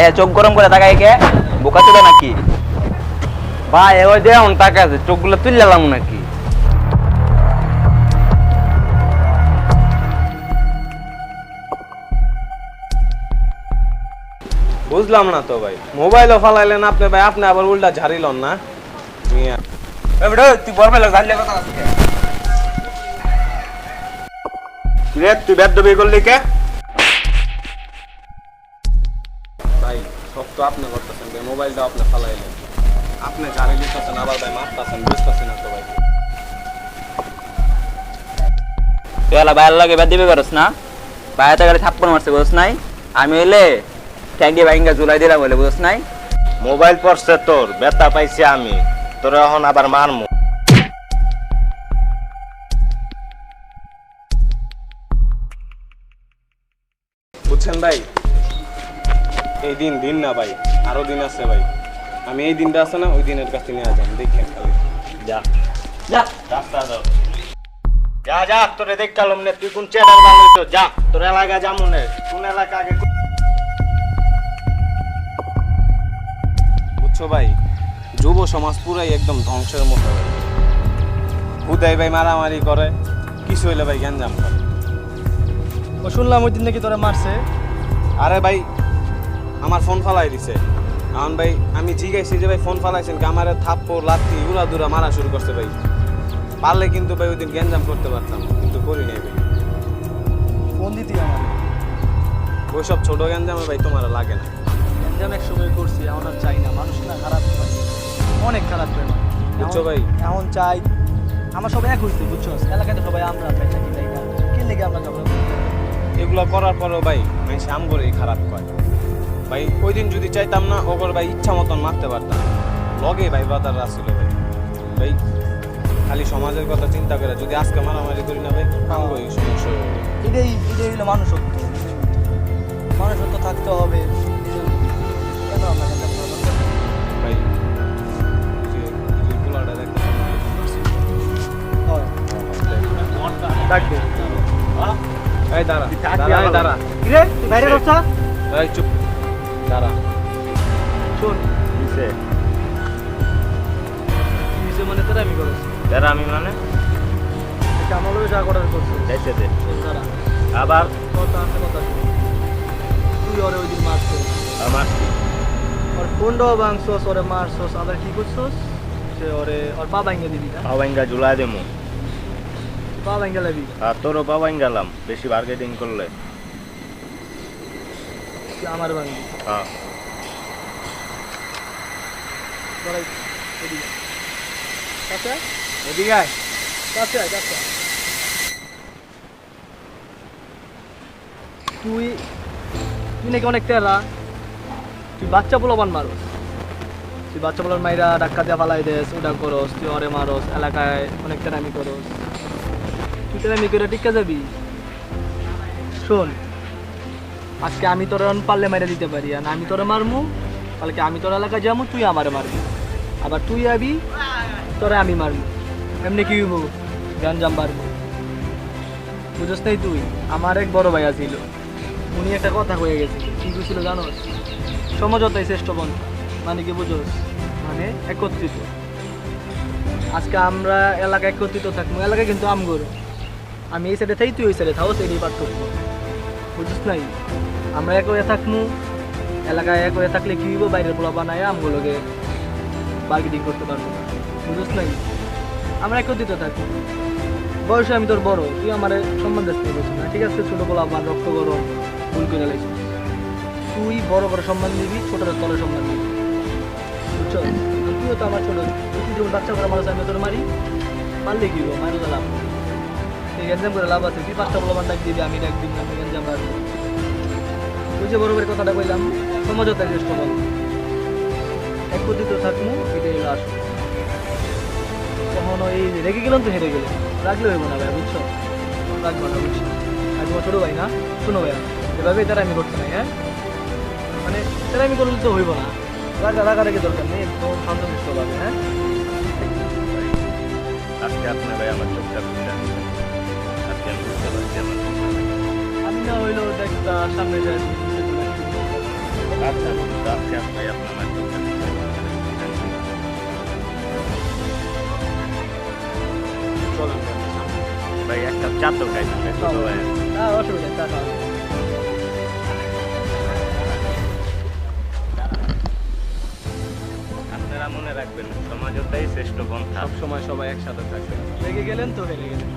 ভাইয়া চোখ গরম করে তাকাই কে, বোকা চোদা নাকি? ভাই ওই দে টাকা আছে, চোখগুলো তুললাম নাকি? বুঝলাম না তো ভাই, মোবাইলও ফালাইলেন আপনি ভাই, আপনি আবার উল্টা ঝাড়িলন না মিয়া। তুই বলবে জানলে কথা আছে রে, তুই বেদ দবি করলি কে? ভাই সব তো আপনি করতেছেন ভাই, মোবাইলটা আপনি ফালাইলেন, আপনি ঝাড়ি দিতেছেন আবার ভাই মারতেছেন, বুঝতেছেন না তো ভাই। তুই এলা ভাইয়ের লাগে বেদ দিবি পারস না? ভাইয়া তো গাড়ি থাপ্পড় মারছে, বুঝছ নাই? আমি এলে ট্যাঙ্কি ভাইঙ্গা জুলাই দিলাম বলে, বুঝছ নাই? মোবাইল পড়ছে তোর, ব্যথা পাইছি আমি, তোর এখন আবার মারমু। বুঝছেন ভাই, এই দিন দিন না ভাই, আরো দিন আছে ভাই। আমি এই দিনটা আছে না, ওই দিনের কাছে নিয়ে যান, দেখেন খালি। যা যা রাস্তা দাও, যা যা, তোরে দেখ কালম নে, তুই কোন চেনার ভালো হইতো, যা তোর এলাকা যামুনে, কোন এলাকা আগে। বুঝছো ভাই, যুব সমাজ পুরাই একদম ধ্বংসের মতো। হুদাই ভাই মারামারি করে, কিছু হইলে ভাই গ্যাঞ্জাম করে। ও শুনলাম ওই দিন নাকি তোরা মারছে। আরে ভাই আমার ফোন ফালাই দিছে, এখন ভাই আমি জিজ্ঞাসি যে ভাই ফোন ফালাইছেন কি, আমার থাপ্পড় লাথি উড়া দুরা মারা শুরু করছে ভাই। পারলে কিন্তু ভাই ওই দিন গ্যাঞ্জাম করতে পারতাম, কিন্তু করি নাই ভাই। ফোন দিতি আমার ওইসব ছোট গ্যাঞ্জামে ভাই তোমার লাগে না। গ্যাঞ্জাম এক সময় করছি, এখন আর চাই না। মানুষ না খারাপ হয়, অনেক খারাপ হয়। বুঝছো ভাই? এখন চাই আমার সবাই এক হইছে, বুঝছো? এলাকাতে সবাই আমরা চাই নাকি তাই না, কে লেগে আমরা ঝগড়া করি? এগুলো করার পরেও ভাই মানুষ আম করে খারাপ করে ভাই। ওই দিন যদি চাইতাম না ওগর ভাই ইচ্ছা মতন মারতে পারতাম, লগে ভাই বাদার আসছিল ভাই। ভাই খালি সমাজের কথা চিন্তা করে যদি আজকে মারামারি করি না ভাই, কামগই সমস্যা হবে। এটাই হলো মানুষত্ব। মানুষত্ব থাকতে হবে। কেন আমরা গ্যাঞ্জাম করা দরকার? ভাই যে পোলাটা দেখতে হয়। ডাক দে। এই দাঁড়া দাঁড়া এই দাঁড়া, কিরে তুই বাইরে বসছা? এই চুপ দাঁড়া। শোন, কিসে নিজে মানে তোরা আমি করছি, যারা আমি মানে এটা আমার লোক যা করার করছে। যাইতে দে, শোন দাঁড়া, আবার কথা আছে কথা আছে। তুই ওরে ওই দিন মারছস, আমার ওর ফোনটাও ভাঙছস, ওরে মারছস, আবার কি করছস? সে ওর পা ভাঙে দিবি না? পাওয়াঙ্গা জুলাই দেমু, পা ভাঙে লাবি? আর তোরও পাওয়াঙ্গালাম বেশি মার্কেটিং করলে। তুই আমার ভাঙবি? হ্যাঁ বড়াই এদিকে কাছে আয়, এদিকে আয়। কাছে আয়, কাছে আয়। তুই তুই নাকি অনেক টেরা, তুই বাচ্চা পোলাপান মারস। তুই বাচ্চা পোলার মাইরা ডাক্কা দিয়ে ফালাই দেস, ওটা করস, তুই অরে মারস, এলাকায় অনেক টেরামি করস। তুই টেরামি করে টিকা যাবি? শোন, আজকে আমি তোর পারলে মাইরা দিতে পারি, আর আমি তোরে মারমু, কালকে আমি তোর এলাকায় যাবো, তুই আমারে মারবি, আবার তুই আবি তোরে আমি মারবো। এমনি কি হইব? গ্যাঞ্জাম বাড়বো, বুঝস নাই? তুই আমার এক বড় ভাই আছিল, উনি একটা কথা হয়ে গেছে। কি ছিল জানোস? সমঝোতাই শ্রেষ্ঠ পন্থা। মানে কি বুঝোস? মানে একত্রিত। আজকে আমরা এলাকা একত্রিত থাকবো, এলাকায় কিন্তু আমগরো। আমি এই সাইডে থাই, তুই ওই সাইডে থাকো, সেই পার্থক্য, বুঝছিস নাই? আমরা এক হয়ে থাকবো, এলাকায় এক হয়ে থাকলে কি হইব? বাইরের পোলা বানায় আমগুলোকে বার্গেনিং করতে পারবো, বুঝছিস নাই? আমরা একত্রিত থাকবো। বয়সে আমি তোর বড়, তুই আমার সম্মান দেখতে বলছিস না, ঠিক আছে? ছোট পোলা আমার রক্ত গরম, ভুল করে লাগছিস। তুই বড় করে সম্মান দিবি, ছোটরা তলে সম্মান দিবি, বুঝছো? তুইও তো আমার ছোট, তুই যখন বাচ্চা করে মানুষ আমি তোর মারি, মারলে কি হবো? মারলে লাভ, তুই গ্যাঞ্জাম করে লাভ আছে? তুই পাঁচটা পোলা ডাক দিবি, আমি ডাক দিবি, আমি গ্যাঞ্জাম মারবো। তুই যে বড় করে কথাটা কইলাম, সমঝোতা চেষ্টা বল, একত্রিত থাকবো, এটাই হলো আসল। কখনো এই রেগে গেলাম তো হেরে গেলাম, রাখলে হইব না ভাই, বুঝছো? রাখবো না, বুঝছো? আমি তোমার ছোটো ভাই না? শোনো ভাইয়া, এভাবে তারা আমি করতে নাই, হ্যাঁ? মানে তারা আমি করলে তো হইব না, রাগারাগি দরকার নেই, একদম শান্তশিষ্ট ভাবে, হ্যাঁ? আজকে আপনি ভাই আমার চোখটা খুলে আসছেন, আজকে আমি বুঝতে পারছি আমার আমি না হইলেও দেখ সামনে যাই, আচ্ছা বন্ধু, আজকে ভাই আপনার মাধ্যমে চলেন ভাই একটা চা তো খাইছেন ছোট ভাই। না অসুবিধা নেই, টাকা হবে। আপনারা মনে রাখবেন সমাজতাই শ্রেষ্ঠ পন্থা। সব সময় সবাই একসাথে থাকবে। লেগে গেলেন তো হেরে গেলেন।